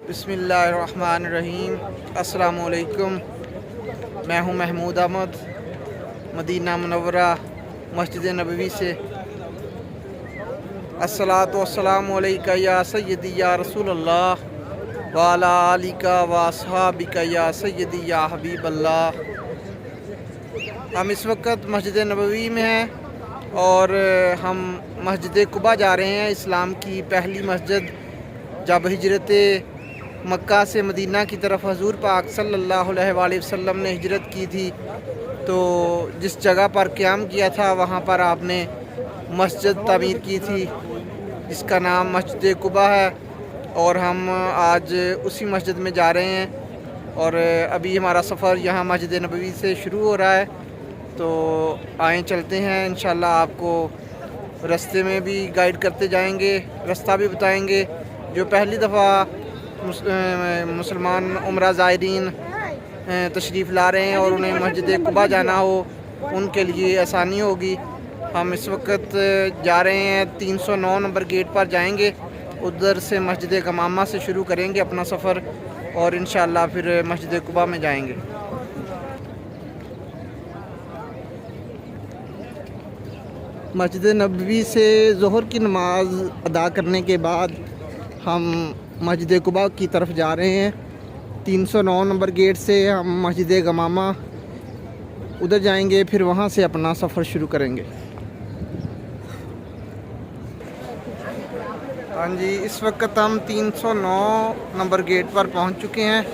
बिस्मिल्लाहिर्रहमानिर्रहीम। अस्सलामु अलैकुम। मैं हूं महमूद अहमद, मदीना मुनव्वरा मस्जिद नबवी से। अस्सलातु वस्सलामु अलैका या सय्यदी या रसूलल्लाह व अला आलिका व अस्हाबिका या सय्यदी या हबीबल्लाह। हम इस वक्त मस्जिद नबवी में हैं और हम मस्जिद कुबा जा रहे हैं। इस्लाम की पहली मस्जिद, जब हिजरत मक्का से मदीना की तरफ हजूर पाक सल्लल्लाहु अलैहि वसल्लम ने हिजरत की थी, तो जिस जगह पर क़याम किया था वहाँ पर आपने मस्जिद तामीर की थी जिसका नाम मस्जिद कुबा है। और हम आज उसी मस्जिद में जा रहे हैं और अभी हमारा सफ़र यहाँ मस्जिद नबवी से शुरू हो रहा है। तो आए चलते हैं, इंशाल्लाह आपको रास्ते में भी गाइड करते जाएंगे, रास्ता भी बताएंगे। जो पहली दफ़ा मुसलमान उम्रा ज़ायरीन तशरीफ़ ला रहे हैं और उन्हें मस्जिद कुबा जाना हो, उनके लिए आसानी होगी। हम इस वक्त जा रहे हैं 309 नंबर गेट पर जाएंगे, उधर से मस्जिद गमामा से शुरू करेंगे अपना सफ़र और इंशाल्लाह फिर मस्जिद कुबा में जाएंगे। मस्जिद नबवी से ज़ोहर की नमाज़ अदा करने के बाद हम मस्जिद कुबा की तरफ जा रहे हैं। 309 नंबर गेट से हम मस्जिद गमामा उधर जाएंगे, फिर वहाँ से अपना सफ़र शुरू करेंगे। हाँ जी, इस वक्त हम 309 नंबर गेट पर पहुँच चुके हैं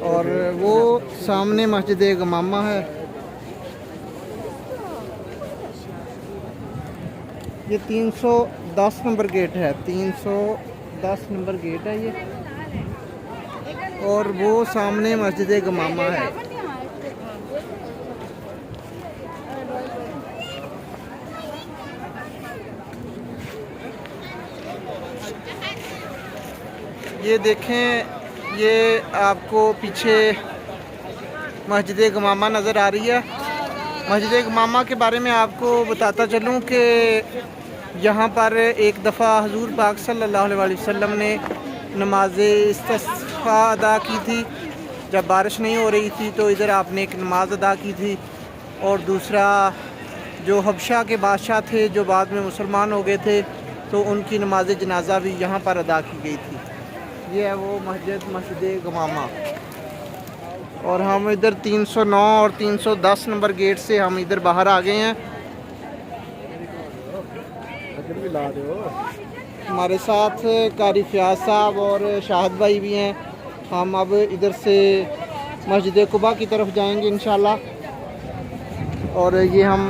और वो सामने मस्जिद गमामा है। ये 310 नंबर गेट है, 310 नंबर गेट है ये, और वो सामने मस्जिद गमामा है। ये देखें, ये आपको पीछे मस्जिद गमामा नज़र आ रही है। मस्जिद गमामा के बारे में आपको बताता चलूँ कि यहाँ पर एक दफ़ा हजूर पाक सल्लल्लाहु अलैहि वसल्लम ने नमाज इस्तिस्क़ा अदा की थी। जब बारिश नहीं हो रही थी तो इधर आपने एक नमाज़ अदा की थी। और दूसरा, जो हबशा के बादशाह थे जो बाद में मुसलमान हो गए थे, तो उनकी नमाज जनाजा भी यहाँ पर अदा की गई थी। ये है वो मस्जिद गमामा। और हम इधर 309 और 310 नंबर गेट से हम इधर बाहर आ गए हैं। हमारे साथ कारी फ़ियाज़ साहब और शाहिद भाई भी हैं। हम अब इधर से मस्जिद कुबा की तरफ जाएंगे इंशाल्लाह। और ये हम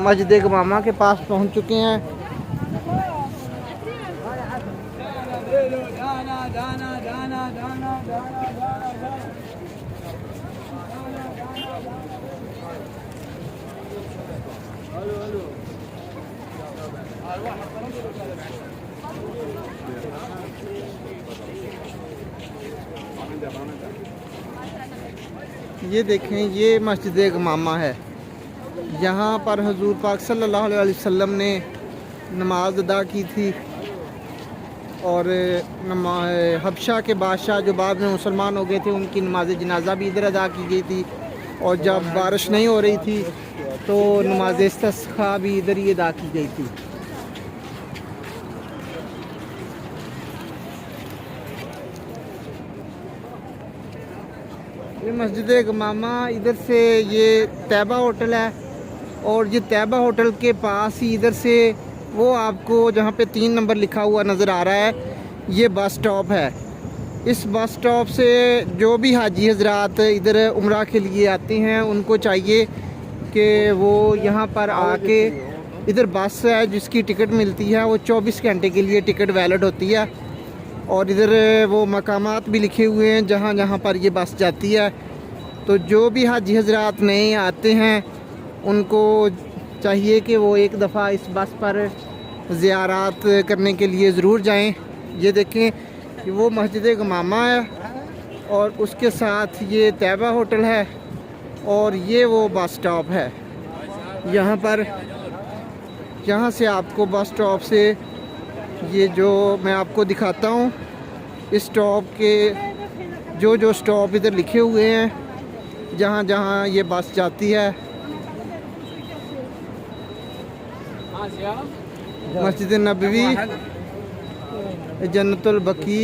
मस्जिद गमामा के पास पहुंच चुके हैं। ये देखें, ये मस्जिद गमामा है। यहाँ पर हजूर पाक सल्लल्लाहु अलैहि वसल्लम ने नमाज अदा की थी और हबशा के बादशाह जो बाद में मुसलमान हो गए थे, उनकी नमाज जनाजा भी इधर अदा की गई थी। और जब बारिश नहीं हो रही थी तो नमाज इस्तिस्क़ा भी इधर ही अदा की गई थी। ये मस्जिद गमामा, इधर से ये तैयबा होटल है और ये तैयबा होटल के पास ही इधर से वो आपको जहाँ पे 3 नंबर लिखा हुआ नज़र आ रहा है, ये बस स्टॉप है। इस बस स्टॉप से जो भी हाजी हजरात इधर उम्रा के लिए आते हैं, उनको चाहिए कि वो यहाँ पर आके, इधर बस है जिसकी टिकट मिलती है, वो 24 घंटे के लिए टिकट वैलिड होती है। और इधर वो मकामात भी लिखे हुए हैं जहाँ जहाँ पर ये बस जाती है। तो जो भी हाजी हजरात नए आते हैं, उनको चाहिए कि वो एक दफ़ा इस बस पर ज़ियारत करने के लिए ज़रूर जाएं। ये देखें कि वो मस्जिद गमामा है और उसके साथ ये तैयबा होटल है और ये वो बस स्टॉप है। यहाँ पर, यहाँ से आपको बस स्टॉप से ये जो मैं आपको दिखाता हूँ इस स्टॉप के जो स्टॉप इधर लिखे हुए हैं, जहाँ जहाँ ये बस जाती है। मस्जिद नबवी, जन्नतुल बकी।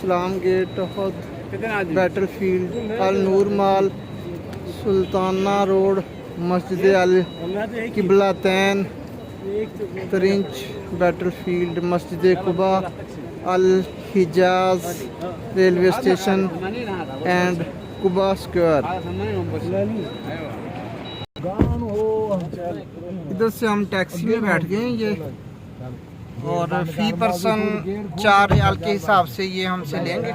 सलाम गेट, कितने आदमी? Battle field, Al Noor mall, Sultana road, मस्जिद Al Qiblatain, trench, battle field, मस्जिद Quba, Al Hijaz railway station and Quba square. इधर से हम टैक्सी में बैठ गए हैं ये, और फी पर्सन 4 रियाल के हिसाब से ये हमसे लेंगे।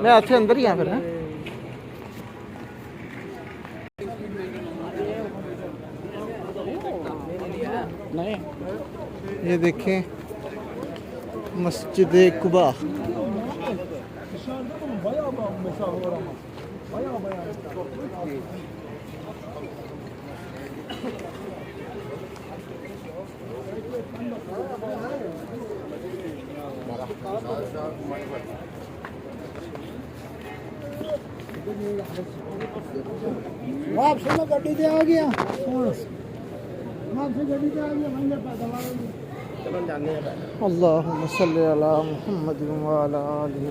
मैं आपसे अंदर ही आ फिर। ये देखें मस्जिद कुबा। वापस में गड्डी से आ गया, वापस गड्डी से आ गया। अल्लाहुम्मा सल्ली अला मुहम्मद व अला आलिहि।